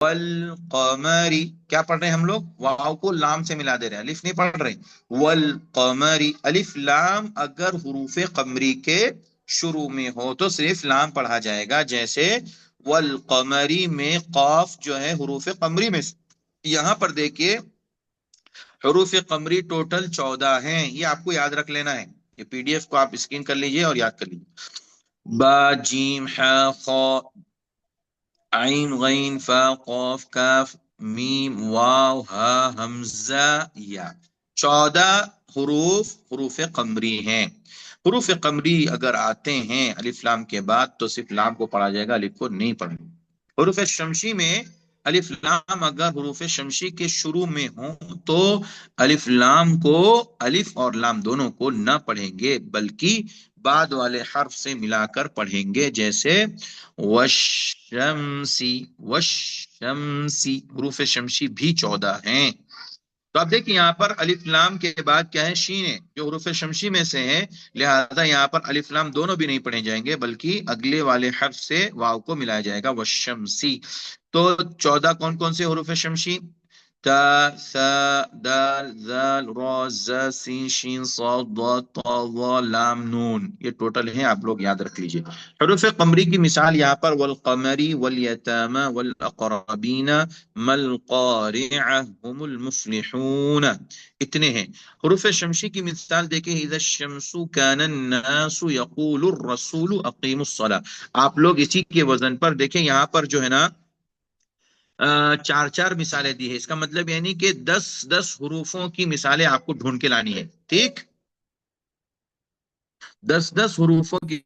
والقمری، کیا پڑھ رہے ہیں ہم لوگ؟ واو کو لام سے ملا دے رہے ہیں، الف نہیں پڑھ رہے. والقمری، الف لام اگر حروف قمری کے شروع میں ہو تو صرف لام پڑھا جائے گا، جیسے والقمری میں قاف جو ہے حروف قمری میں سے. یہاں پر دیکھیے حروف قمری ٹوٹل 14 ہیں، یہ آپ کو یاد رکھ لینا ہے. یہ پی ڈی ایف کو آپ اسکرین کر لیجئے اور یاد کر لیجئے. با جیم ح خ عین غین فا قاف کاف میم واو ہا حمزہ یا. 14 حروف قمری ہیں. حروف قمری اگر آتے ہیں الف لام کے بعد تو صرف لام کو پڑھا جائے گا، الف کو نہیں پڑھنا. حروف شمشی میں الف لام اگر حروف شمشی کے شروع میں ہوں تو الف لام کو، الف اور لام دونوں کو نہ پڑھیں گے، بلکہ بعد والے حرف سے ملا کر پڑھیں گے، جیسے والشمسی. والشمسی حروف شمشی بھی 14 ہیں. تو آپ دیکھیں یہاں پر الف لام کے بعد کیا ہے؟ شین ہے، جو حروف شمشی میں سے ہے، لہذا یہاں پر الف لام دونوں بھی نہیں پڑھے جائیں گے، بلکہ اگلے والے حرف سے واو کو ملایا جائے گا، والشمسی. تو 14 کون کون سے حروف شمشی؟ تا ثا دال ذال را زا سین شین صاد ضاد طا ظا لام نون، یہ ٹوٹل ہیں، آپ لوگ یاد رکھ لیجئے. حروف قمری کی مثال یہاں پر والقمری والیتاما والاقربین ملقارعہ هم المفلحون، اتنے ہیں. حروف شمشی کی مثال دیکھیں، اذا الشمس کان الناس یقول الرسول اقیموا الصلاۃ. آپ لوگ اسی کے وزن پر دیکھیں، یہاں پر جو ہے نا چار چار مثالیں دی ہے، اس کا مطلب یعنی کہ 10 حروفوں کی مثالیں آپ کو ڈھونڈ کے لانی ہے. ٹھیک، 10 حروفوں کی.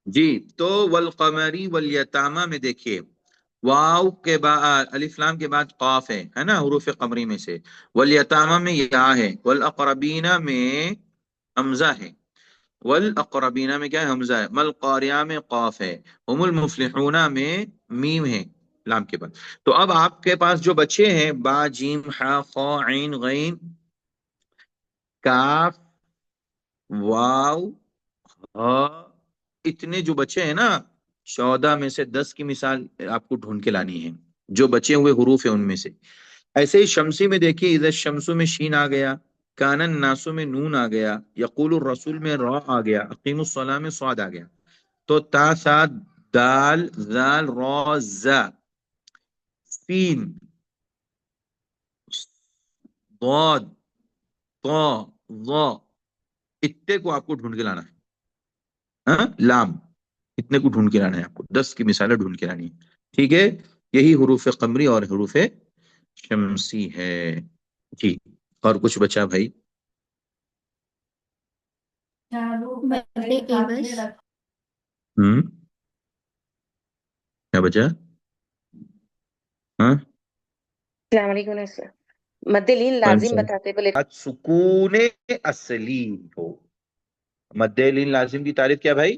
جی، تو والقمری والیتاما میں دیکھیے واو کے بعد الف لام کے بعد قاف ہے نا حروف قمری میں سے. والیتاما میں یا ہے. والاقربین میں حمزہ ہے. والاقربین میں کیا ہے؟ حمزہ ہے. ملقاریہ میں قاف ہے. هم المفلحون میں میم ہے لام کے بعد. تو اب آپ کے پاس جو بچے ہیں با جیم ح خ عین غین کاف واو ہا، اتنے جو بچے ہیں نا، 14 میں سے 10 کی مثال آپ کو ڈھونڈ کے لانی ہے، جو بچے ہوئے حروف ہیں ان میں سے. ایسے ہی شمسی میں دیکھیے، اذا الشمس میں شین آ گیا، کان الناس میں نون آ گیا، یقول الرسول میں را آ گیا، اقیم الصلاۃ میں صاد آ گیا. تو تا سا دال ذال را زا سین ضاد طا ظا، اتنے کو آپ کو ڈھونڈ کے لانا ہے. ہاں لام، اتنے کو ڈھونڈ کے لانا ہے آپ کو، 10 کی مثالیں ڈھونڈ کے لانی ہے. ٹھیک ہے، یہی حروف قمری اور حروف شمسی ہے. جی، اور کچھ بچا بھائی؟ بندے اے بس. ہوں، کیا بچا؟ ہاں، السلام علیکم سر. مد لین لازم بتاتے بولے. سکون اصلی ہو. مد لین لازم کی تعریف کیا بھائی؟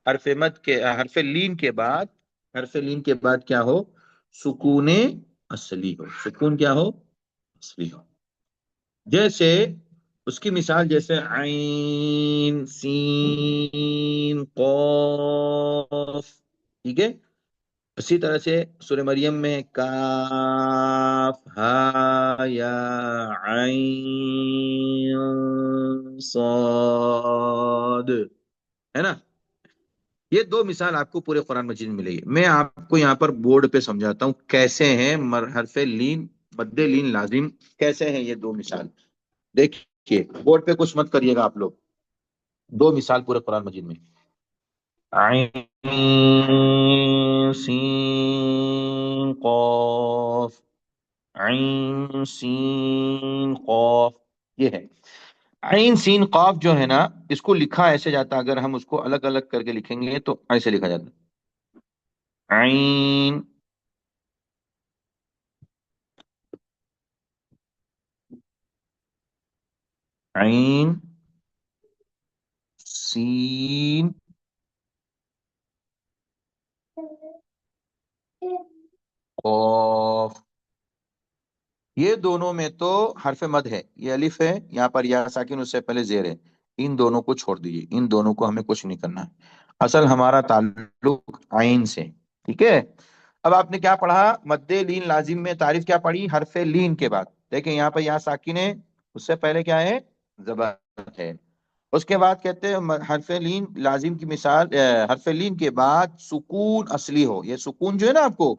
حرف مد کے حرف لین کے بعد، حرف لین کے بعد کیا ہو؟ سکون اصلی ہو. سکون کیا ہو؟ اصلی ہو. جیسے اس کی مثال جیسے عین سین قاف. ٹھیک ہے، اسی طرح سے سورہ مریم میں کاف ہا یا عین صاد، ہے نا. یہ 2 مثال آپ کو پورے قرآن مجید میں ملے گی. میں آپ کو یہاں پر بورڈ پہ سمجھاتا ہوں کیسے ہیں حرف لین مد لین لازم، کیسے ہیں یہ 2 مثال. دیکھیے بورڈ پہ کچھ مت کریے گا آپ لوگ. 2 مثال پورے قرآن مجید میں، عین سین قاف، عین سین قاف، یہ ہے. عین سین قاف جو ہے نا، اس کو لکھا ایسے جاتا، اگر ہم اس کو الگ الگ کر کے لکھیں گے تو ایسے لکھا جاتا، عین، عین سین قاف، یہ دونوں میں تو حرف مد ہے، یہ الف ہے یہاں پر، یا ساکن اس سے پہلے زیر ہے، ان دونوں کو چھوڑ دیجیے، ان دونوں کو ہمیں کچھ نہیں کرنا ہے، اصل ہمارا تعلق عین سے، ٹھیک ہے؟ اب آپ نے کیا پڑھا؟ مد لین لازم میں تعریف کیا پڑھی؟ حرف لین کے بعد دیکھیں یہاں پہ یا ساکن ہے، اس سے پہلے کیا ہے؟ زبر ہے، اس کے بعد کہتے ہیں حرف لین لازم کی مثال، حرف لین کے بعد سکون اصلی ہو، یہ سکون جو ہے نا آپ کو،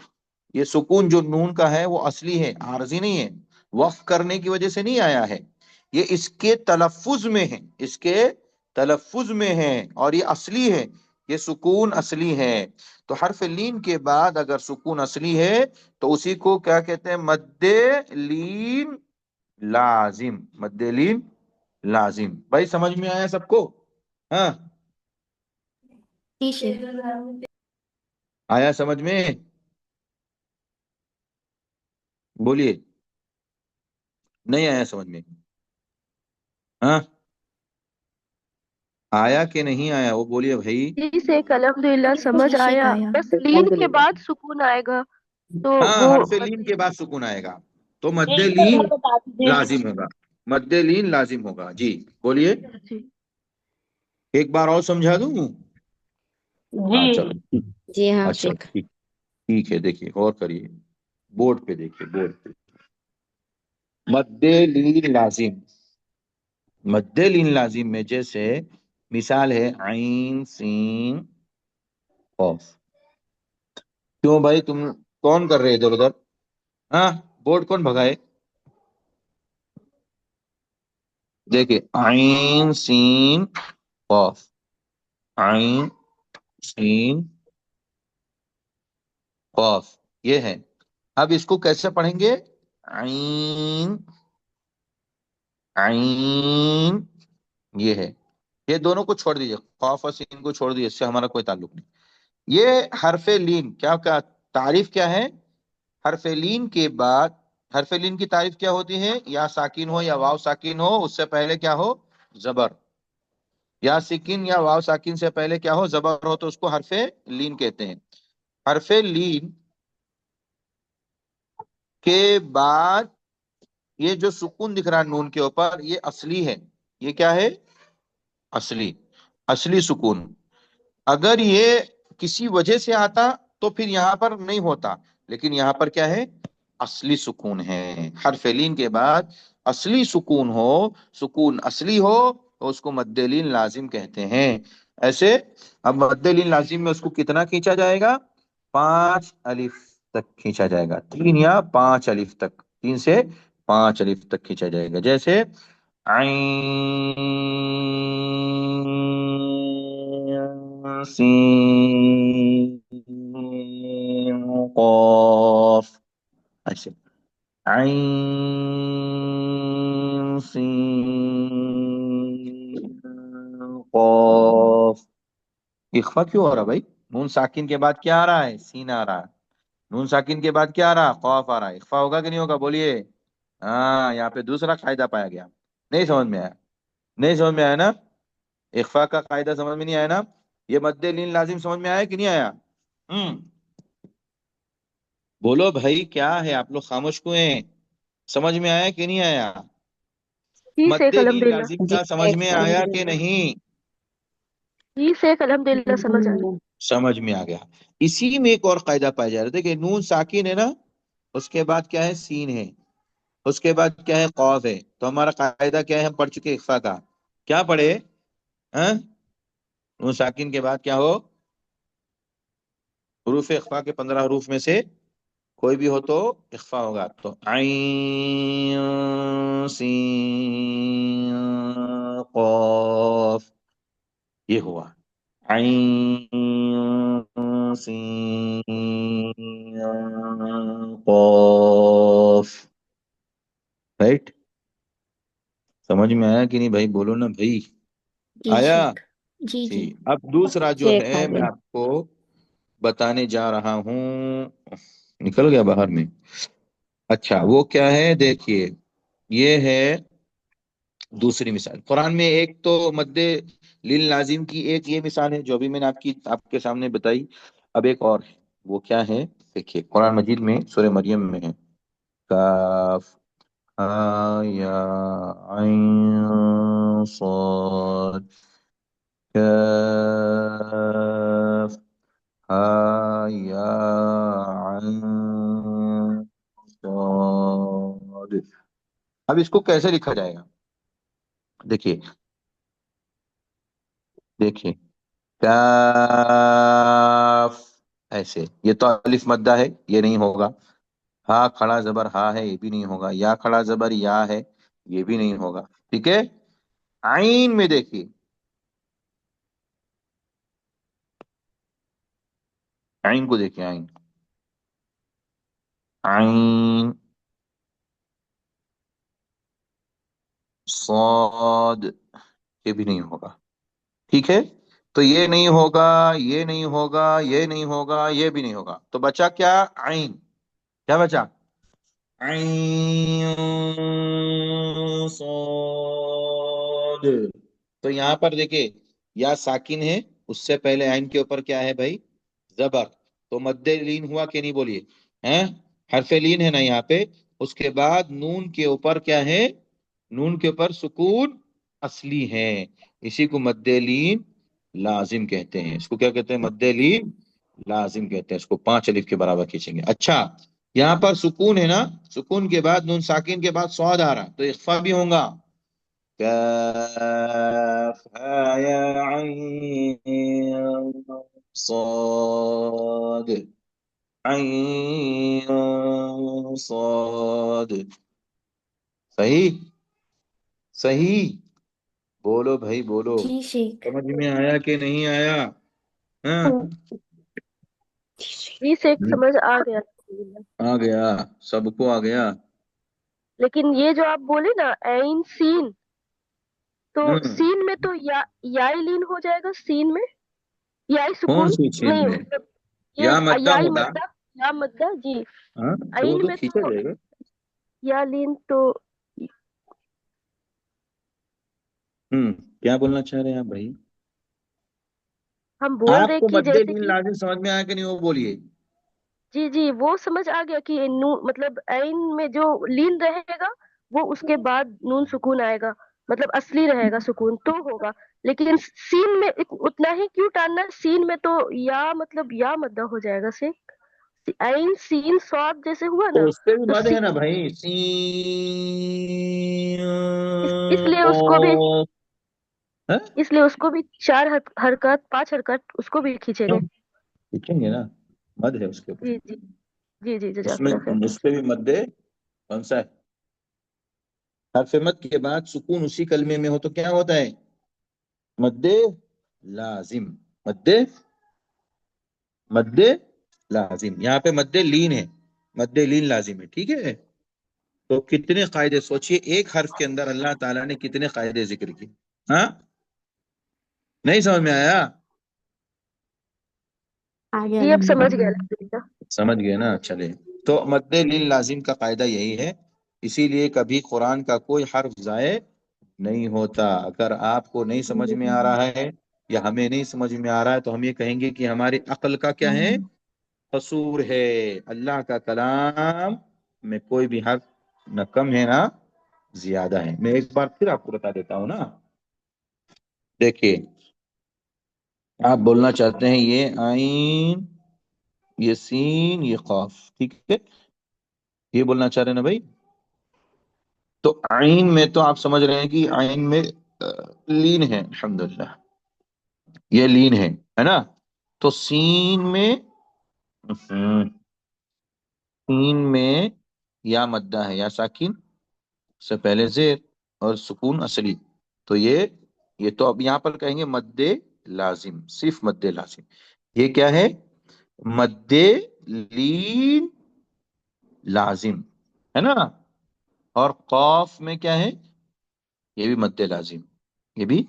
یہ سکون جو نون کا ہے وہ اصلی ہے، عارضی نہیں ہے، وقف کرنے کی وجہ سے نہیں آیا ہے، یہ اس کے تلفظ میں ہے، اس کے تلفظ میں ہے اور یہ اصلی ہے، یہ سکون اصلی ہے، تو حرف لین کے بعد اگر سکون اصلی ہے تو اسی کو کیا کہتے ہیں؟ مد لین لازم، مد لین لازم، بھائی سمجھ میں آیا سب کو؟ ہاں جی شیخ. آیا سمجھ میں؟ بولیے، نہیں آیا سمجھ میں؟ ہاں آیا کہ نہیں آیا وہ بولیے بھائی۔ جی شیخ الحمدللہ سمجھ جی شیخ آیا، آیا. بس لین کے الحمدللہ بعد سکون آئے گا تو ہاں وہ حرف لین کے بعد سکون آئے گا تو مد لین لازم ہوگا، مد لین لازم ہوگا، جی بولیے، جی ایک بار اور سمجھا دوں؟ ہاں چلو، جی ہاں اچھا شیخ. ٹھیک، ٹھیک ہے، دیکھیے غور کریے، بورڈ پہ دیکھیے، بورڈ پہ مد لین لازم، مد لین لازم میں جیسے مثال ہے عین سین قاف، کیوں بھائی تم کون کر رہے ادھر ادھر؟ ہاں بورڈ کون بھگائے؟ دیکھیے عین سین قاف، عین سین قاف، یہ ہے، اب اس کو کیسے پڑھیں گے؟ عین، عین، یہ ہے، یہ دونوں کو چھوڑ دیجیے، قاف اور سین کو چھوڑ دیجیے، اس سے ہمارا کوئی تعلق نہیں، یہ حرف لین کیا تعریف کیا ہے؟ حرف لین کے بعد، حرف لین کی تعریف کیا ہوتی ہے؟ یا ساکن ہو یا واو ساکن ہو، اس سے پہلے کیا ہو؟ زبر، یا سکین یا واو ساکن سے پہلے کیا ہو؟ زبر ہو، تو اس کو حرف لین کہتے ہیں، حرف لین کے بعد یہ جو سکون دکھ رہا ہے نون کے اوپر، یہ اصلی ہے، یہ کیا ہے؟ اصلی، اصلی سکون، اگر یہ کسی وجہ سے آتا تو پھر یہاں پر نہیں ہوتا، لیکن یہاں پر کیا ہے؟ اصلی سکون ہے، حرف لین کے بعد اصلی سکون ہو، سکون اصلی ہو تو اس کو مد لین لازم کہتے ہیں، ایسے اب مد لین لازم میں اس کو کتنا کھینچا جائے گا؟ 5 الف تک کھینچا جائے گا، 3 یا 5 الف تک، 3 سے 5 الف تک کھینچا جائے گا، جیسے عین سین قاف، ایسے عین سین قاف، اخفا کیوں ہو رہا بھائی؟ نون ساکن کے بعد کیا آ رہا ہے؟ سین آ رہا ہے، نون ساکن کے بعد کیا آ رہا؟ قاف آ رہا ہے، اخفا ہوگا کہ نہیں ہوگا؟ بولیے، ہاں یہاں پہ دوسرا قاعدہ پایا گیا، نہیں سمجھ میں آیا؟ نہیں سمجھ میں آیا نا؟ اخفا کا قاعدہ سمجھ میں نہیں آیا نا؟ یہ مد لین لازم سمجھ میں آیا کہ نہیں آیا؟ بولو بھائی، کیا ہے آپ لوگ خاموش کیوں ہیں؟ سمجھ میں آیا کہ نہیں آیا؟ جی مد شیخ لین الحمدللہ. لازم جی کا سمجھ شیخ میں آیا کہ الحمدللہ. نہیں؟ جی شیخ الحمدللہ سمجھ آئی. سمجھ میں آ گیا، اسی میں ایک اور قاعدہ پایا جا رہا ہے، دیکھیں نون ساکن ہے نا، اس کے بعد کیا ہے؟ سین ہے، اس کے بعد کیا ہے؟ قاف ہے، تو ہمارا قاعدہ کیا ہے؟ ہم پڑھ چکے اخفا کا، کیا پڑھے؟ ہاں نون ساکن کے بعد کیا ہو؟ حروف اخفا کے 15 حروف میں سے کوئی بھی ہو تو اخفا ہوگا، تو عین سین قاف، یہ ہوا عین سین قاف، رائٹ؟ سمجھ समझ में आया कि नहीं भाई? बोलो ना भाई, जी आया? शेख। जी जी। ठीक, अब दूसरा जो शेख आ है मैं गया। आपको बताने जा रहा हूँ। निकल गया बाहर में। अच्छा, वो क्या है देखिए, ये है दूसरी मिसाल कुरान में। एक तो मद्दे लिल लाजिम की एक ये मिसाल है जो अभी मैंने आपके सामने बताई। अब एक और है, वो क्या है देखिए, कुरान मजीद में सूरह मरियम में है। काफ हा या आइन साद, काफ हा या आइन साद। अब इसको कैसे लिखा जाएगा? देखिए देखिए, काफ, ऐसे। ये तो अलिफ मद्दा है, ये नहीं होगा। हा खड़ा जबर हा है, ये भी नहीं होगा। या खड़ा जबर या है, ये भी नहीं होगा। ठीक है। आइन में देखिए, आइन को देखिए, आइन, आइन सौद, ये भी नहीं होगा। ठीक है। तो ये नहीं होगा, ये नहीं होगा, ये नहीं होगा, ये भी नहीं होगा। तो बचा क्या? आइन। क्या बचा? आइन सौद। तो यहां पर देखिए, या साकिन है, उससे पहले आइन के ऊपर क्या है भाई? जबर। तो मद्दे लीन हुआ कि नहीं, बोलिए? हैं? हरफे लीन है ना यहाँ पे। उसके बाद नून के ऊपर क्या है? नून के ऊपर सुकून असली है। इसी को मद्दे लीन लाजिम कहते हैं। इसको क्या कहते हैं? मद्दे लीन लाजिम कहते हैं। इसको 5 अलिफ के बराबर खींचेंगे। अच्छा, यहाँ पर सुकून है ना, सुकून के बाद नून साकिन के बाद स्वाद आ रहा, तो इख्फा भी होगा। काफ हा या आइन साद, आइन साद। सही? सही? बोलो भाई, बोलो। जी शेख। समझ में आया कि नहीं आया? हाँ? जी शेख, समझ आ गया अल्हम्दुलिल्लाह। आ गया, सबको आ गया। लेकिन ये जो आप बोले ना ऐन सीन, तो हम्म। सीन में तो याई लीन हो जाएगा सीन में। याई कौन सुकून सी चीज नहीं, में? मतलब ये या मद्दा याई होगा। मद्दा, या मद्दा जी। हाँ, तो वो ऐन तो में खींचा तो जाएगा। या लीन तो क्या बोलना चाह रहे हैं आप भाई? हम बोल रहे आपको कि मद्दे जैसे लीन कि लाजिम समझ में आया कि नहीं, वो बोलिए। जी जी, वो समझ आ गया कि नू मतलब ऐन में जो लीन रहेगा वो उसके बाद नून सुकून आएगा, मतलब असली रहेगा सुकून तो होगा। लेकिन सीन में उतना ही क्यों टालना है? सीन में तो या मतलब या मद्दा हो जाएगा से। ऐन सीन स्वाद जैसे हुआ तो ना, उस पे भी तो मद है ना भाई, सीन इसलिए उसको भी, कॉफ। है? इसलिए उसको भी चार हरकत, 5 हरकत उसको भी खींचेंगे। क्यों? लिखेंगे ना, मद है उसके ऊपर। जी जी। जी जी, उसमें जजाकल्लाह खैर। उस पे भी मद है। कौन सा है? हरफ मद के बाद सुकून उसी कलमे में हो तो क्या होता है? मद्दे लाजिम। मद्दे, मद्दे लाजिम। यहाँ पे मद्दे लीन है, मद्दे लीन लाजिम है। ठीक है। तो कितने कायदे सोचिए, एक हर्फ के अंदर अल्लाह ताला ने कितने कायदे जिक्र किए। हाँ? नहीं समझ में आया? आ गया जी, अब समझ गया अल्हम्दुलिल्लाह। अल्हम्दुलिल्लाह। समझ गए ना? चले। तो मद्दे लिल लाजिम का कायदा यही है। इसीलिए कभी कुरान का कोई हर्फ जाए नहीं होता। अगर आपको नहीं समझ में आ रहा है या हमें नहीं समझ में आ रहा है, तो हम ये कहेंगे कि हमारी अक्ल का क्या है? कसूर है। अल्लाह का कलाम में कोई भी हर्फ न कम है ना ज्यादा है। मैं एक बार फिर आपको बता देता हूं ना। देखिए, आप बोलना चाहते हैं ये आइन, ये सीन, ये कॉफ। ठीक है, ये बोलना चाह रहे हैं ना भाई? तो आइन में तो आप समझ रहे हैं कि आइन में लीन है, अल्हम्दुलिल्लाह, ये लीन है ना? तो सीन में, सीन में या मद्दा है, या साकिन से पहले जेर, और सुकून असली। तो ये तो अब यहां पर कहेंगे मद्दे लाजिम, सिर्फ मद्दे लाजिम। ये क्या है? मद्दे लीन लाजिम, है ना? और कौफ में क्या है? ये भी मद्दे लाजिम, ये भी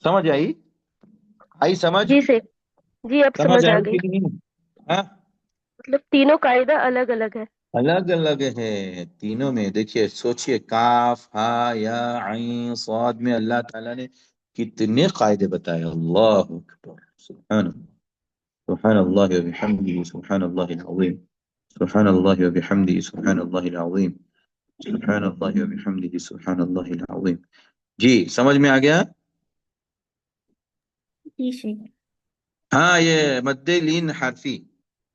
समझ आई समझ जी से जी, अब समझ समझ आ आई गई। कि नहीं? हाँ, मतलब तीनों कायदा अलग अलग है। अलग अलग है तीनों में। देखिए सोचिए, काफ हा या आइन स्वाद में अल्लाह ताला ने कितने कायदे बताए। अल्लाह अकबर, सुभान सुभान अल्लाह व बिहम्दिही सुभान अल्लाह अज़ीम, सुभान अल्लाह व बिहम्दिही सुभान अल्लाह अज़ीम, सुभान अल्लाह व बिहम्दिही सुभान अल्लाह अज़ीम। जी समझ में आ गया? जी शेख। हाँ, ये मद्दे लीन हरफी,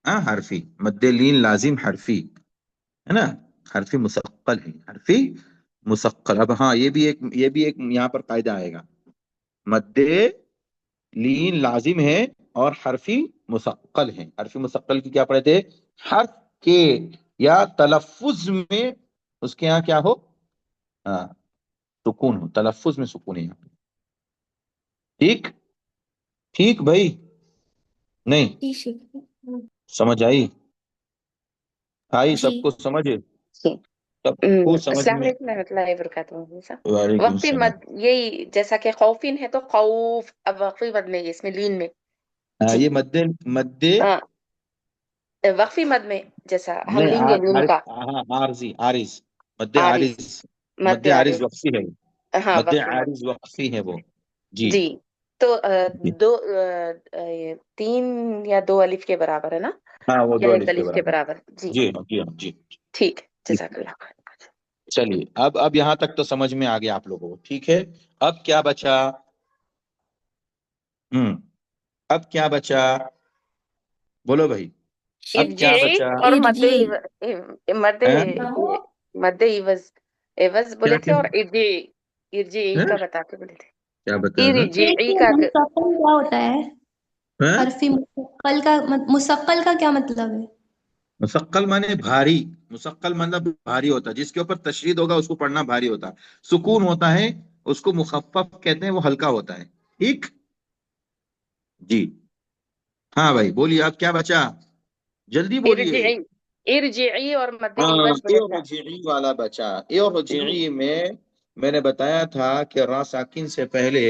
हाँ हरफी, मद्दे लीन लाजिम हरफी है ना, हरफी मुसक्कल है, हरफी मुसक्कल। अब हाँ, ये भी एक यहाँ पर कायदा आएगा, मद्दे लीन लाजिम है और हरफी मुसक्कल है। हरफी मुसक्कल की क्या पढ़े थे? हर्फ के या तलफ्फुज में उसके यहाँ क्या हो, हाँ सुकून हो, तलफ्फुज में सुकून है यहाँ पे। ठीक, ठीक भाई, नहीं जी शेख। समझ आई जी सबको समझ, जी। सबको समझ अस्सलाम में? वालेकुम रहमतुल्लाहि व बरकातुहू साहब। वालेकुम वक्फी सलाम। मद यही जैसा कि खौफिन है तो खौफ, अब वक्फी मद में इसमें लीन में। हाँ, जी। ये मद्दे मद्दे हाँ, वक्फी मद में जैसा हम नहीं लेंगे लीन का। हाँ आरजी आरिज, मद्दे आरिज, आरिज, मद मद्दे आरिज आरिज। वक्फी है, हाँ, मद्दे वक्फी मद। आरिज वक्फी है वो। जी जी। तो जी। दो ये 3 या 2 अलिफ के बराबर है ना, हाँ वो या दो 1 अलिफ के अलिफ के बराबर। बराबर? जी। जी हाँ जी हाँ जी। ठीक है, ठीक। जज़ाकल्लाह खैर। चलिए अब यहाँ तक तो समझ में आ गया आप लोगों को, ठीक है। अब क्या बचा? हम्म, अब क्या बचा, बोलो भाई, अब क्या इर्जिई बचा? और इर्जी। मद्दे हैं? मद्दे इवज, एवज क्या बोले थे, क्या और इर्जिई, इर्जिई हैं? का बता के बोले थे। क्या बता था? शेख इर्जिई ये का मुसक्कल क्या होता है? हैं? हरफी मुसक्कल का क्या मतलब है? मुसक्कल माने भारी, मुसक्कल मतलब भारी होता है, जिसके ऊपर तशरीद होगा उसको पढ़ना भारी होता है। सुकून होता है उसको मुखफ्फफ कहते हैं, वो हल्का होता है। ठीक, जी। हाँ भाई बोलिए, अब क्या बचा, जल्दी बोलिए। इर्जिई, इर्जिई और मद्दे हाँ, इवज बोले थे। इर्जिई वाला बचा। इर्जिई जी। में मैंने बताया था कि रा साकिन से पहले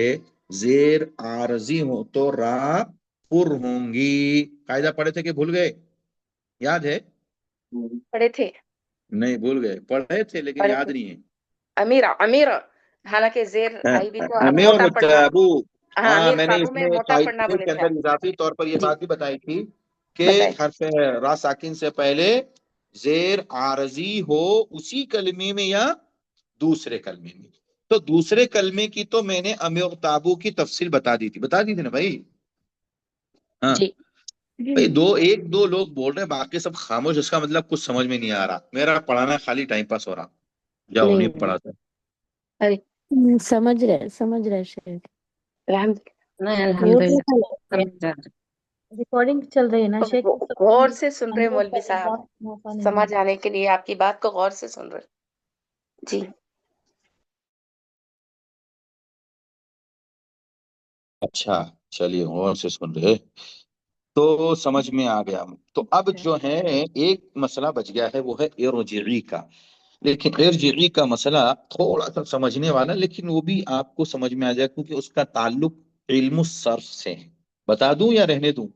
जेर आरजी हो तो रा पुर होंगी। कायदा पढ़े थे कि भूल गए? याद है? पढ़े थे। नहीं भूल गए, पढ़े थे लेकिन पढ़े याद थे। नहीं है। अमीरा, अमीरा, हालांकि जेर आई भी तो अमीर मोटा पढ़ना। ताबू। हाँ, हाँ, अमीर मैंने ताबू में इसमें मोटा पढ़ना कायदे बोले के थे अंदर आप। इजाफी तौर पर यह जी, बात भी बताई थी कि बताए। हर्फ रा साकिन से पहले जेर आरजी हो उसी कलमे में या दूसरे कलमे में। तो दूसरे कलमे की तो मैंने अमीर ताबू की तफसील बता दी थी ना भाई। हाँ जी। भाई, एक दो लोग बोल रहे हैं, बाकी सब खामोश, इसका मतलब कुछ समझ में नहीं आ रहा, मेरा पढ़ाना खाली टाइम पास हो रहा। जाओ, नहीं नहीं नहीं, पढ़ाता। अरे समझ रहे शेख। अल्हम्दुलिल्लाह, नहीं म्यूट में अल्हम्दुलिल्लाह, चल समझ जा रहा रिकॉर्डिंग चल रही है ना है। शेख, तो गौर से सुन रहे म्यूट मौलवी करने का साहब, मौका नहीं समझ मिलेगा। आने के लिए आपकी बात को गौर से सुन रहे। जी। अच्छा, चलिए और से सुन रहे, तो समझ में आ गया। तो अब जो है एक मसला बच गया है, वो है इर्जिई का। लेकिन इर्जिई का मसला थोड़ा सा समझने वाला, लेकिन वो भी आपको समझ में आ जाएगा क्योंकि उसका ताल्लुक इल्म सर्फ से है। बता दूं या रहने दूं?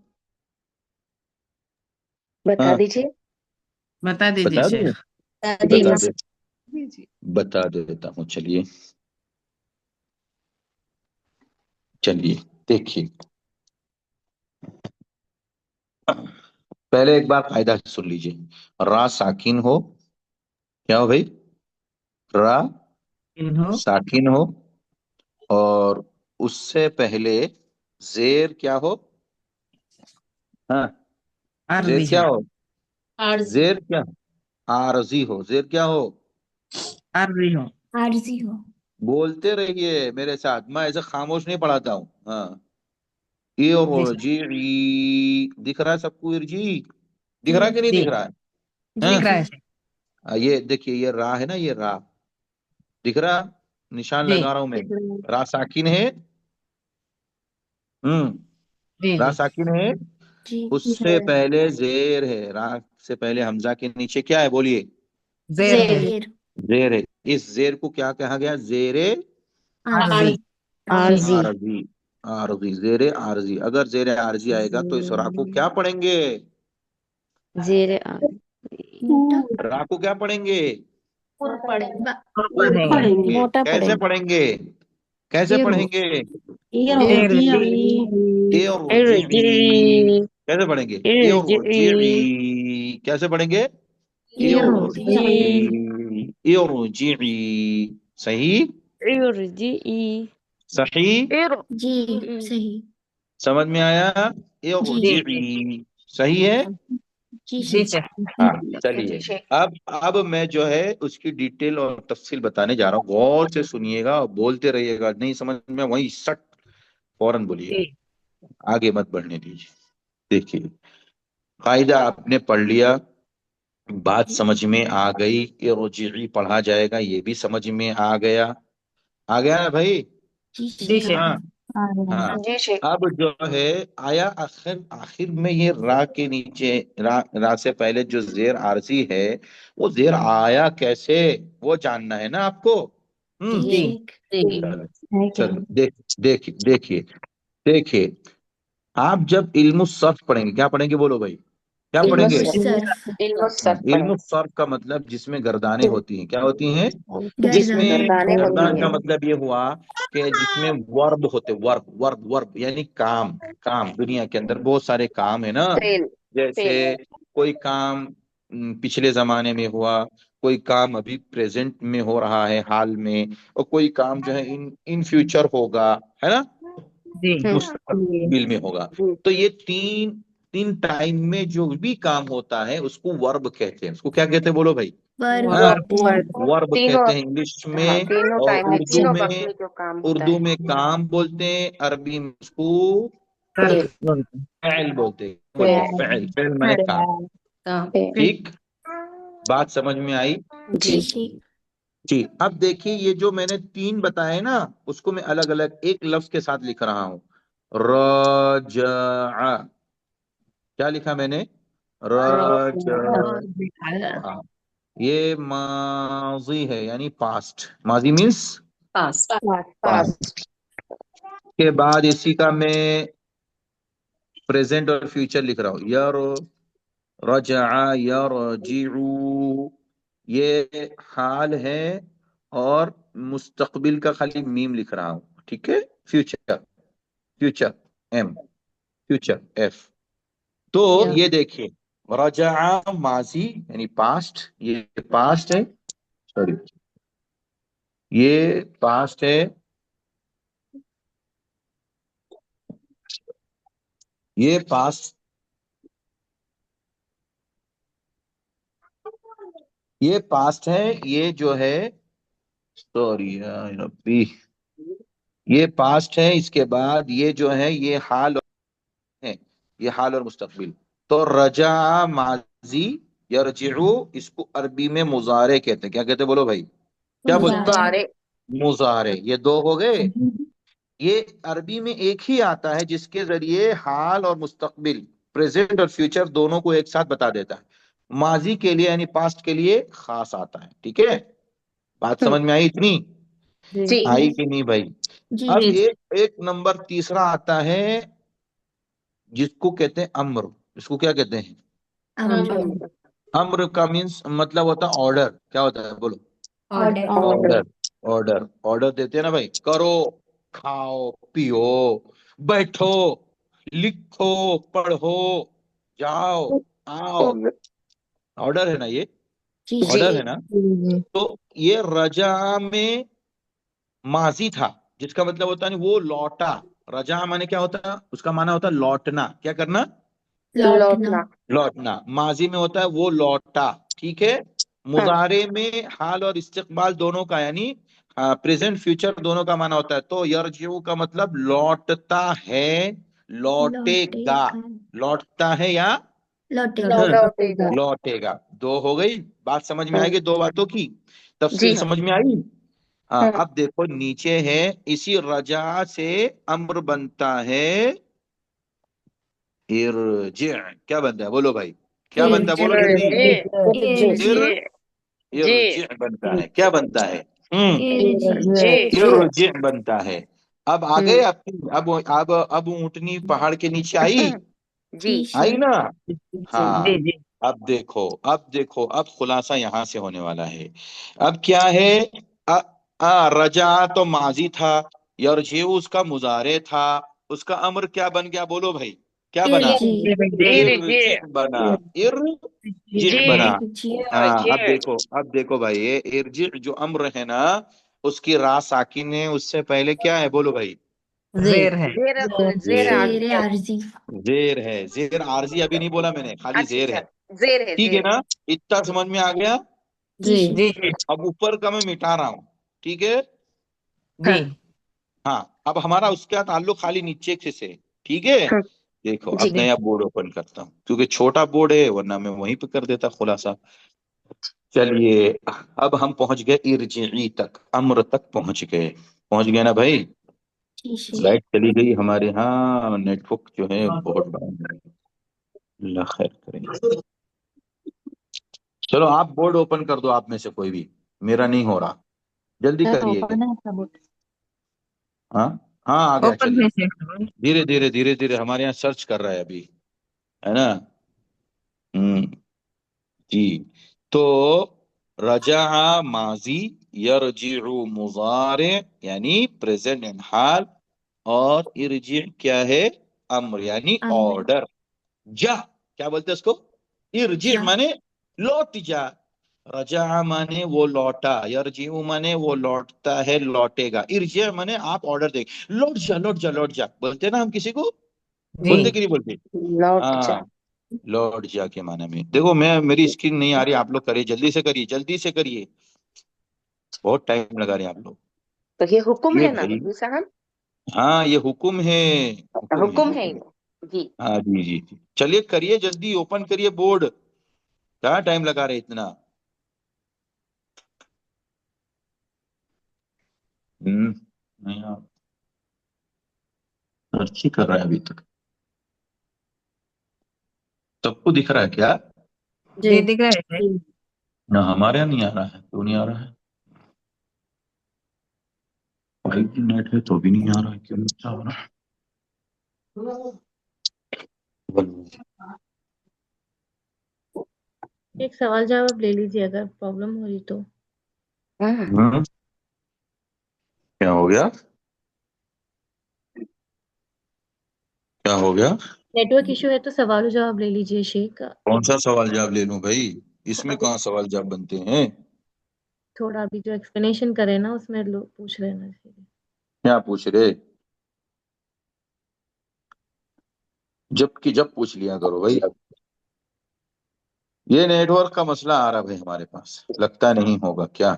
बता हाँ, दीजिए। बता दीजिए बता दूं, शेख। जी, बता दे, दीजिए। बता देता हूँ। चलिए चलिए देखिए, पहले एक बार कायदा सुन लीजिए। रा साकिन हो, क्या हो भाई? रा इन्हो साकिन हो और उससे पहले जेर क्या हो? हाँ, जेर अर्जी क्या हो। हो? आरजी। जेर क्या? आरजी हो। जेर क्या हो? अर्जी हो। आरजी हो। बोलते रहिए मेरे साथ, मैं ऐसे खामोश नहीं पढ़ाता हूँ। हाँ, जी सर। इर्जी, दिख रहा है सबको इर्जी? दिख जी रहा है कि नहीं जी दिख रहा है? जी दिख हाँ? रहा जी है शेख। ये देखिए, ये रा है ना, ये रा दिख रहा, निशान जी लगा रहा हूं मैं। रा साकिन है। जी रा जी साकिन है, जी उससे पहले जेर है। रा से पहले हमजा के नीचे क्या है, बोलिए? जेर है। जेर। जेर है। اس زیر کو کیا کہا گیا؟ زیر عرضی عارضی عارضی. عارضی، زیر عارضی. اگر زیر عارضی آئے گا تو اس را کو کیا پڑھیں گے؟ زیر را کو کیا پڑھیں گے؟ پڑھیں گے پڑھیں گے. موٹا کیسے پڑھیں گے؟ کیسے پڑھیں گے؟ ارجعی ارجعی. کیسے پڑھیں گے؟ ارجعی. کیسے پڑھیں گے؟ ارجعی. ارجعی. صحیح صحیح جی صحیح سمجھ میں آیا؟ ارجعی صحیح ہے. جی جی شیخ ہاں جی چلیے. شیخ. اب میں جو ہے اس کی ڈیٹیل اور تفصیل بتانے جا رہا ہوں. غور سے سنیے گا اور بولتے رہیے گا. نہیں سمجھ میں وہیں سٹ فوراً بولیے گا. آگے مت بڑھنے دیجیے. دیکھیے قاعدہ آپ نے پڑھ لیا، بات سمجھ میں آ گئی. ارجعی پڑھا جائے گا، یہ بھی سمجھ میں آ گیا. آ گیا نا بھائی؟ جی جی شیخ شیخ ہاں ہاں. جی شیخ. اب جو ہے آیا آخر میں یہ را کے نیچے را سے پہلے جو زیر عارضی ہے وہ زیر آیا کیسے، وہ جاننا ہے نا آپ کو. جی جی شیخ چلو دیکھیے دیکھیے. آپ جب علم الصرف پڑھیں گے، کیا پڑھیں گے بولو بھائی؟ کیا علم پڑھیں گے؟ الصرف. علم الصرف علم پڑھیں. الصرف کا مطلب جس میں گردانیں ہوتی ہیں. کیا ہوتی ہیں؟ جس میں میں گردانیں گردان ہوتی کا ہیں. مطلب یہ ہوا کہ جس میں ورب ہوتے، ورب یعنی کام. دنیا کے اندر بہت سارے کام ہے نا. فیل. جیسے کوئی کام پچھلے زمانے میں ہوا، کوئی کام ابھی پریزنٹ میں ہو رہا ہے حال میں، اور کوئی کام جو ہے ان فیوچر ہوگا، ہے نا، جی مستقبل میں ہوگا. تو یہ تین ٹائم میں جو بھی کام ہوتا ہے اس کو ورب کہتے ہیں. اس کو کیا کہتے ہیں بولو بھائی؟ ورب تینوں. کہتے ہیں انگلش میں. ہاں تینوں اور ٹائم میں اردو تینوں میں وقت میں جو کام ہوتا اردو ہے. میں کام بولتے ہیں، عربی میں اس کو فیل. فعل بولتے ہیں. فعل میں نے کام. ٹھیک، بات سمجھ میں آئی؟ جی. جی. اب دیکھیے یہ جو میں نے تین بتائے نا اس کو میں الگ الگ ایک لفظ کے ساتھ لکھ رہا ہوں. رجع. کیا لکھا میں نے؟ رجع. ہاں. یہ ماضی ہے یعنی پاسٹ. ماضی مینس پاسٹ. کے بعد اسی کا میں پریزنٹ اور فیوچر لکھ رہا ہوں. رجع یرجعو، یہ حال ہے اور مستقبل کا خالی میم لکھ رہا ہوں. ٹھیک ہے. Future M, future F. تو یہ دیکھیے رجع ماضی یعنی پاسٹ، یہ پاسٹ ہے. سوری یہ پاسٹ ہے، یہ پاسٹ، یہ پاسٹ ہے. یہ جو ہے سوری ربی، یہ پاسٹ ہے. اس کے بعد یہ جو ہے یہ حال ہے، یہ حال اور مستقبل. تو رجع ماضی، یرجعو اس کو عربی میں مضارع کہتے ہیں. کیا کہتے ہیں بولو بھائی؟ کیا بولتے مضارع. ہیں؟ مضارع. یہ دو ہو گئے. یہ عربی میں ایک ہی آتا ہے جس کے ذریعے حال اور مستقبل، پریزنٹ اور فیوچر دونوں کو ایک ساتھ بتا دیتا ہے. ماضی کے لیے یعنی پاسٹ کے لیے خاص آتا ہے. ٹھیک ہے، بات سمجھ میں آئی اتنی؟ جی. آئی کہ نہیں بھائی؟ جی اب ایک نمبر تیسرا آتا ہے جس کو کہتے ہیں امر. اس کو کیا کہتے ہیں؟ امر کا مینس مطلب ہوتا ہے آرڈر. کیا ہوتا ہے بولو؟ آرڈر. آرڈر دیتے ہیں نا بھائی. کرو، کھاؤ، پیو، بیٹھو، لکھو، پڑھو، جاؤ، آؤ. آرڈر ہے نا یہ؟ جی آرڈر ہے نا؟ تو یہ رجع میں ماضی تھا جس کا مطلب ہوتا ہے وہ لوٹا. رجع مانے کیا ہوتا ہے؟ اس کا معنی ہوتا ہے لوٹنا. کیا کرنا؟ لوٹنا. لوٹنا. ماضی میں ہوتا ہے وہ لوٹا. ٹھیک ہے. مضارع میں حال اور استقبال دونوں کا یعنی پریزنٹ فیوچر دونوں کا معنی ہوتا ہے. تو یرجعو کا مطلب لوٹتا ہے، لوٹے گا. لوٹتا ہے یا لوٹے گا. دو ہو گئی. بات سمجھ میں آئے گی دو باتوں کی تفصیل جی ہاں. سمجھ میں آئی؟ اب دیکھو نیچے ہے اسی رجع سے امر بنتا ہے ارجع. کیا بنتا ہے بولو بھائی؟ کیا بنتا ہے بولو جلدی؟ इरजिअ बनता है, क्या बनता है? इर्जी इरजिअ बनता है। अब आ गए अब ऊँटनी पहाड़ के नीचे आई, जी आई शेख। ना? हाँ, जी जी अब देखो अब खुलासा यहाँ से होने वाला है। अब क्या है? रजा तो माजी था, यरजिउ उसका मुजारे था, उसका अम्र क्या बन गया? बोलो भाई, क्या बना? इर्जी इरजिअ बना, इरजिअ बना। इर्जी हाँ, अब देखो भाई, ये इरजिअ जो अम्र है ना, उसकी रा साकिन है, उससे पहले क्या है? बोलो भाई। जेर है जेर शेर आरजी। जेर है, जेर आरजी अभी नहीं बोला मैंने, खाली जेर है। जेर है, ठीक है जेर ना? इतना समझ में आ गया? जी जी शेख। अब ऊपर का मैं मिटा रहा हूँ, ठीक है? जी हाँ, अब हमारा उसका ताल्लुक खाली नीचे से, ठीक है? हाँ, देखो, जी अब नया बोर्ड ओपन करता हूँ, क्योंकि छोटा बोर्ड है, वरना मैं वहीं पे कर देता खुलासा। चलिए, अब हम पहुंच गए इरजिई तक, अम्र तक पहुंच गए ना भाई? जी शेख। लाइट चली गई हमारे यहाँ, नेटवर्क जो है बहुत डाउन है। अल्लाह खैर करें। चलो, आप बोर्ड ओपन कर दो, आप में से कोई भी, मेरा नहीं हो रहा, जल्दी सर करिए। ओपन है सब हाँ हाँ, आ गया, ओपन चलिए। है सर धीरे धीरे धीरे धीरे हमारे यहाँ सर्च कर रहा है अभी, है ना? हम्म, जी। तो रजा माजी, यरजिउ मुजारे यानी प्रेजेंट एंड हाल, और इरजी क्या है? अम्र यानी अम्र ऑर्डर। जा, क्या बोलते हैं उसको? इरजी जा। माने लौट जा, रजा माने वो लौटा, यरजिउ माने वो लौटता है, लौटेगा, इरजी माने आप ऑर्डर दे, लौट जा लौट जा लौट जा, बोलते हैं ना हम किसी को, जी बोलते कि नहीं बोलते? लौट जा। हाँ, लौट जा के माने में। देखो, मेरी स्क्रीन नहीं आ रही, आप लोग करिए, जल्दी से करिए, जल्दी से करिए, बहुत टाइम लगा रहे हैं आप लोग। तो ये हुक्म ये है ना भाई, मौलवी साहब? हाँ, ये हुक्म है, हुक्म है, हुक्म है हुक्म। ये। जी। हाँ जी जी जी, चलिए करिए, जल्दी ओपन करिए बोर्ड, क्या टाइम लगा रहे इतना? नहीं, आप सर्च ही कर रहा है अभी तक, सबको दिख रहा है क्या? जी दिख रहा है सर ना, हमारे यहाँ नहीं आ रहा है, क्यों नहीं आ रहा है? 5G नेट है तो भी नहीं आ रहा है, क्यों नहीं आ रहा है? एक सवाल जवाब ले लीजिए अगर प्रॉब्लम हो रही तो। हाँ, क्या हो गया? क्या हो गया? नेटवर्क इशू है तो सवाल जवाब ले लीजिए शेख। कौन सा सवाल जवाब ले लूं भाई? इसमें कहाँ सवाल जवाब बनते हैं? थोड़ा अभी जो एक्सप्लेनेशन करे ना उसमें लोग पूछ रहे हैं ना इसलिए। क्या पूछ रहे? जब पूछ लिया करो भाई। ये नेटवर्क का मसला आ रहा भाई हमारे पास, लगता नहीं होगा क्या?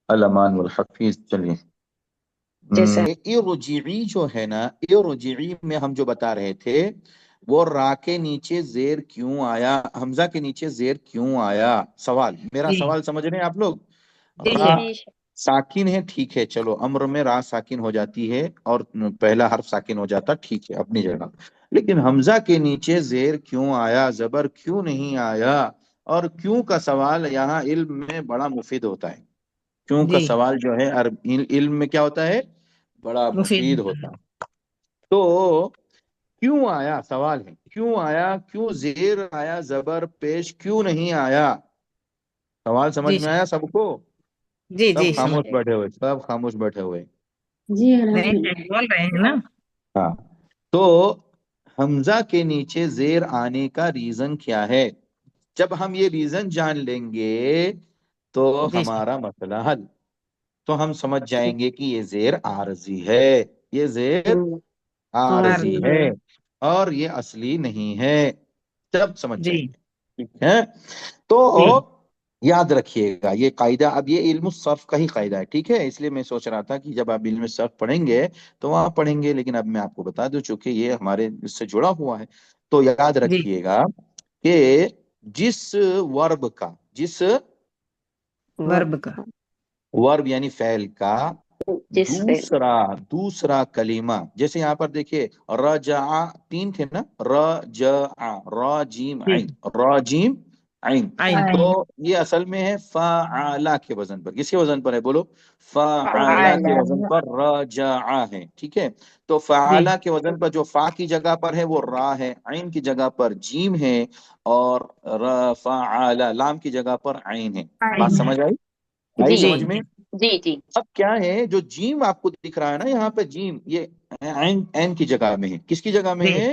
अल अमान वल हफीज। चलिए, जैसा इरजिई जो है ना, इरजिई में हम जो बता रहे थे, वो रा के नीचे जेर क्यों आया, हमजा के नीचे जेर क्यों आया? सवाल, मेरा जी सवाल समझ रहे हैं आप लोग? जी रा सर साकिन है, ठीक है, चलो, अम्र में रा साकिन हो जाती है और पहला हर्फ साकिन हो जाता, ठीक है, अपनी जगह। लेकिन हमजा के नीचे जेर क्यों आया, जबर क्यों नहीं आया? और क्यों का सवाल यहाँ इल्म में बड़ा मुफीद होता है। क्यों का जी सवाल जो है इल्म में क्या होता है? बड़ा मुफीद मुफीद होता है। तो क्यों आया, सवाल है, क्यों आया, क्यों जेर आया, जबर पेश क्यों नहीं आया? सवाल समझ जी में सर आया सबको? जी सब जी समझ खामोश बैठे हुए, सब खामोश बैठे हुए। जी नहीं अल्हम्दुलिल्लाह। सर बोल रहे हैं ना हाँ, तो हमजा के नीचे जेर आने का रीजन क्या है? जब हम ये रीजन जान लेंगे तो जी सर हमारा मसला हल। तो हम समझ जाएंगे कि ये जेर आरजी है, ये जेर और आरजी है, और ये असली नहीं है, तब समझ जी जाएंगे। ठीक है? जी तो याद रखिएगा ये कायदा, अब ये इल्म सर्फ का ही कायदा है, ठीक है? इसलिए मैं सोच रहा था कि जब आप इल्म सर्फ पढ़ेंगे तो वहां पढ़ेंगे, लेकिन अब मैं आपको बता दूं, चूंकि ये हमारे इससे जुड़ा हुआ है। तो याद जी रखिएगा कि जिस वर्ब का वर्ब यानी फेल का जिस फेल। दूसरा दूसरा कलीमा, जैसे यहाँ पर देखिए, रजा, तीन थे ना, रजा, र जीम जी आइन, र जीम आइन। आइन तो ये असल में है फ़ाअला के वजन पर। किसके वजन पर है बोलो? फ़ाअला के फ़अला। वजन पर रजअ है, ठीक है। तो जी फ़ाअला के वजन पर जो फा की जगह पर है वो रा है, आइन की जगह पर जीम है, और फ़ाअला लाम की जगह पर आइन है। बात आइन है समझ आई? आई जी समझ जी में? जी जी अब क्या है, जो जीम आपको दिख रहा है ना यहाँ पे, जीम ये आइन एन की जगह में है। किसकी जगह में जी है?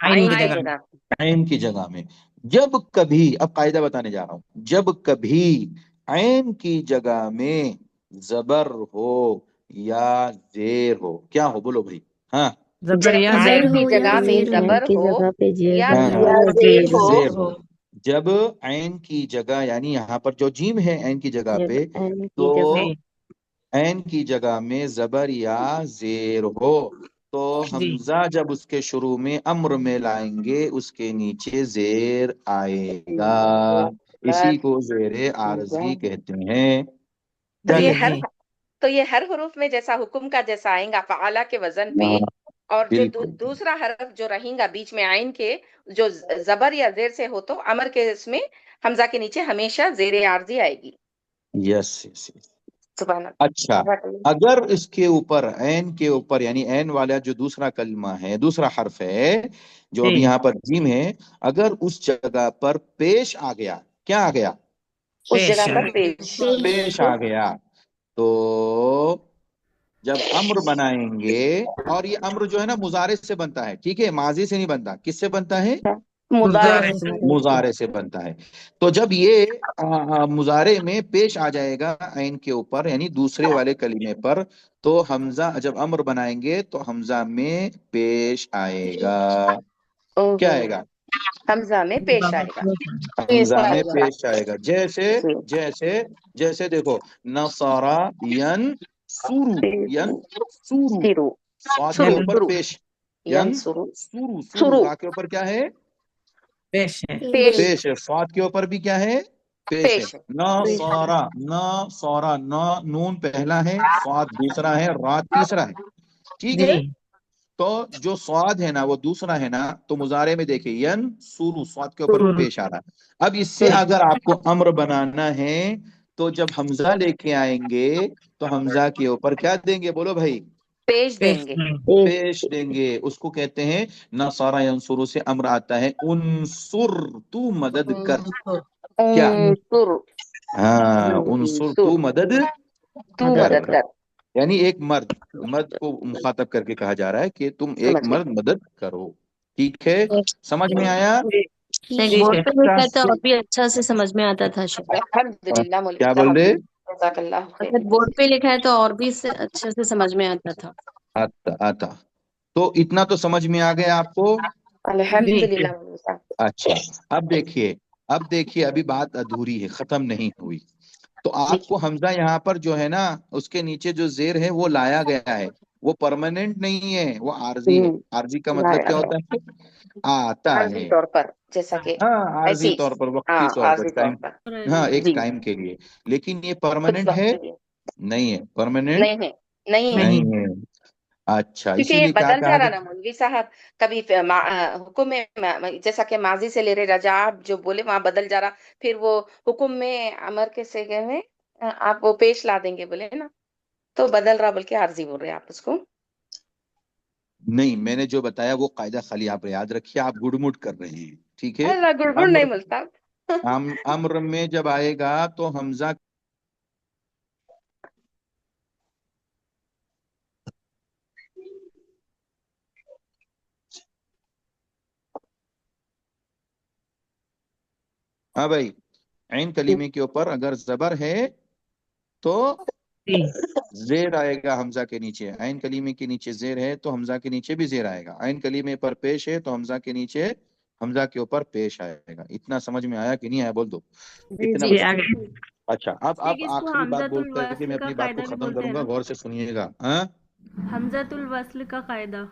आइन की आइन की जगह जगह। ऐन की जगह में। जब कभी, अब कायदा बताने जा रहा हूं, जब कभी ऐन की जगह में जबर हो या जेर हो, क्या हो बोलो भाई? हाँ जबर जब या आइन जेर की हो जगह में जेर जबर की हो जगह पे जेर या हो हाँ, या जेर जेर हो, जेर हो हो। जब ऐन की जगह, यानी यहाँ पर जो जीम है ऐन की जगह जब पे, एन की तो जगह जी ऐन की जगह में जबर या जेर हो, तो जी हमजा जब उसके शुरू में अम्र में लाएंगे, उसके नीचे जेर आएगा। इसी को जेर आरजी कहते हैं। तो क्या ये जी कहते हर जी तो ये हर हुरूफ में जैसा हुक्म का जैसा आएगा फ़अला के वजन हैं? पे, हाँ, और जो बिल्कुल। दूसरा हरफ जो रहेगा बीच में आइन के, जो जबर या जेर से हो, तो अमर के इसमें हमजा के नीचे हमेशा जेर आरजी आएगी। Yes yes. सुभान अल्लाह। अच्छा, जज़ाकल्लाह। अगर इसके ऊपर ऐन के ऊपर, यानी ऐन वाला जो दूसरा कलमा है, दूसरा हर्फ है, जो अभी जी यहाँ पर जीम है, अगर उस जगह पर पेश आ गया, क्या आ गया? उस पेश जगह पर पेश। पेश आ गया, तो जब अम्र बनाएंगे, और ये अम्र जो है ना मुजारे से बनता है, ठीक है, माजी से नहीं बनता। किससे बनता है? मुदारे मुजारे से। से मुजारे से बनता है। तो जब ये मुजारे में पेश आ जाएगा ऐन के ऊपर, यानी दूसरे वाले कलीमे पर, तो हमजा जब अम्र बनाएंगे तो हमजा में पेश आएगा। क्या ओहो, आएगा? हमजा में पेश आएगा। पेश हमजा में आएगा। पेश आएगा। जैसे जी। जैसे जैसे देखो, नसारा यन सुरु, यन सुरु, सिरु स्वाद के सुरु यन ऊपर सुरु पेश, यन यंसुरु सुरु, सुरु सुरु रा के ऊपर क्या है? पेश है पेश पेश है। स्वाद के ऊपर भी क्या है? पेश है। पेश है। न सौरा, न सौरा, न नून पहला है, स्वाद दूसरा है, रा तीसरा है, ठीक जी है। तो जो स्वाद है ना वो दूसरा है ना, तो मुजारे में देखिए यन सुरु, स्वाद के ऊपर सुरु। सुरु पेश आ रहा है। अब इससे अगर आपको अम्र बनाना है, तो जब हमजा लेके आएंगे, तो हमजा के ऊपर क्या देंगे बोलो भाई? पेश पेश देंगे। में पेश देंगे। उसको कहते हैं नसारा यंसुरु से अम्र आता है, उनसुर, तू मदद कर। क्या? सुरु हाँ, उनसुर, सुर तू मदद तू कर। मदद कर। यानी एक मर्द, मर्द को मुखातब करके कहा जा रहा है कि तुम एक समझ गए। मर्द मदद करो, ठीक है। समझ में आया? जी लाइक ठीक बोर्ड है पे लिखा है तो और भी अच्छा से समझ में आता था शायद। अल्हम्दुलिल्लाह क्या मौलवी बोल साहब, रहे? जज़ाकल्लाह खैर। अगर बोर्ड पे लिखा है तो और भी अच्छे से समझ में आता था। आता आता। तो इतना तो समझ में आ गया आपको? जी अल्हम्दुलिल्लाह मौलवी साहब। अच्छा, अब देखिए, अब देखिए, अभी बात अधूरी है, खत्म नहीं हुई। तो जी। आपको हमजा यहाँ पर जो है ना, उसके नीचे जो जेर है वो लाया गया है, वो परमानेंट नहीं है, वो आरजी है। आरजी का मतलब क्या होता है? आता आर्जी है। तौर पर, जैसा कि हाँ, आरजी ऐसी। तौर पर, हाँ, वक्ती तौर पर, आर्जी तौर टाइम, पर। हाँ, एक जी, टाइम के लिए। लेकिन ये कुछ परमानेंट वक्त है? के लिए। नहीं है, परमानेंट नहीं है, नहीं है। नहीं नहीं है। अच्छा, क्योंकि ये इसीलिए क्या बदल कहा जा रहा गया? ना मौलवी साहब, कभी हुक्म में जैसा कि माजी से ले रहे रजा, आप जो बोले वहां बदल जा रहा, फिर वो हुक्म में अमर के सिगे में आप वो पेश ला देंगे बोले ना, तो बदल रहा, बल्कि आर्जी बोल रहे हैं आप उसको। नहीं, मैंने जो बताया वो कायदा खाली आप याद रखिए, आप गुड़मुड़ कर रहे हैं, ठीक है। अल्लाह गुड़गुड़ नहीं अम्र, मिलता। अम्र में जब आएगा तो हमजा, हाँ भाई, ऐन कलीमे के ऊपर अगर जबर है तो जी जेर आएगा हमजा के नीचे। ऐन कलीमे के नीचे जेर है तो हमजा के नीचे भी जेर आएगा। ऐन कलीमे पर पेश है तो हमजा के नीचे, हमजा के ऊपर पेश आएगा। इतना समझ में आया कि नहीं आया? बोल दो। जी इतना जी। जी बस ठीक आगे है। अच्छा, अब ठीक, इसको आखिरी बात बोल हमज़तुल करके मैं वस्ल का अपनी बात को कायदा भी खत्म बोलते हैं करूंगा, ना। गौर से सुनिएगा। हाँ हमज़तुल वस्ल का कायदा।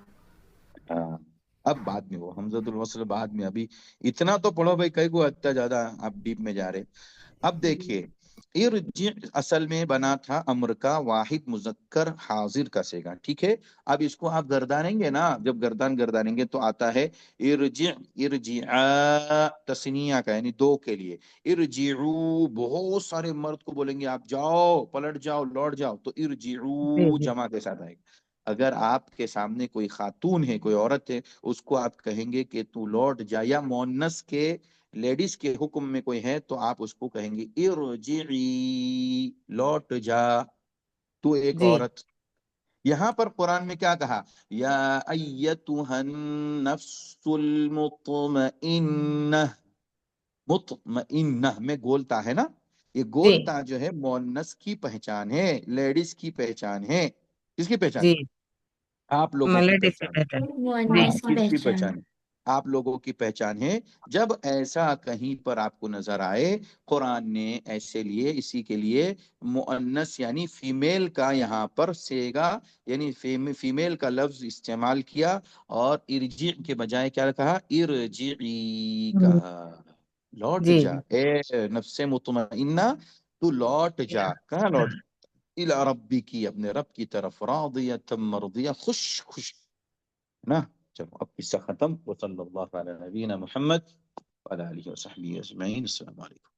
हाँ, अब बाद में, वो हमजतुल वस्ल बाद में, अभी इतना तो पढ़ो भाई, कई को इतना ज्यादा आप डीप में जा रहे। अब देखिए, ارجع اصل میں بنا تھا امر کا واحد مذکر حاضر کا سیگا، ٹھیک ہے. اب اس کو آپ گردانیں گے نا، جب گردانیں گے تو آتا ہے ارجع، ارجعا تسنیہ کا یعنی دو کے لیے. ارجعو بہت سارے مرد کو بولیں گے آپ جاؤ، پلٹ جاؤ، لوٹ جاؤ، تو جی ارجعو جی جمع کے ساتھ آئے گا. اگر آپ کے سامنے کوئی خاتون ہے، کوئی عورت ہے، اس کو آپ کہیں گے کہ تو لوٹ جا، یا مؤنث کے لیڈیز کے حکم میں کوئی ہے تو آپ اس کو کہیں گے ارجعی، لوٹ جا، تو ایک جی عورت. یہاں پر قرآن میں کیا کہا؟ یا ایتھا النفس المطمئنہ، مطمئنہ میں گولتا ہے نا، یہ جی گولتا جو ہے مؤنث کی پہچان ہے، لیڈیز کی پہچان ہے. کس کی پہچان جی ہے؟ آپ لوگوں کی لیڈیز سے پہچان ہے. بہتر. جی مؤنث کی کس کی پہچان. پہچان ہے؟ آپ لوگوں کی پہچان ہے. جب ایسا کہیں پر آپ کو نظر آئے، قرآن نے ایسے لیے اسی کے لیے مؤنث یعنی فیمیل کا یہاں پر سیگا یعنی فیمیل کا لفظ استعمال کیا، اور ارجع کے بجائے کیا کہا؟ ارجعی کہا، لوٹ جی جا اے نفس مطمئنہ، تو لوٹ جا. کہاں لوٹ؟ الی ربی کی، اپنے رب کی طرف، راضیۃ مرضیہ، خوش خوش نا. چلو اب قصہ ختم. وصلی اللہ علی نبینا محمد وعلی آلہ وصحبہ اجمعین. السلام علیکم.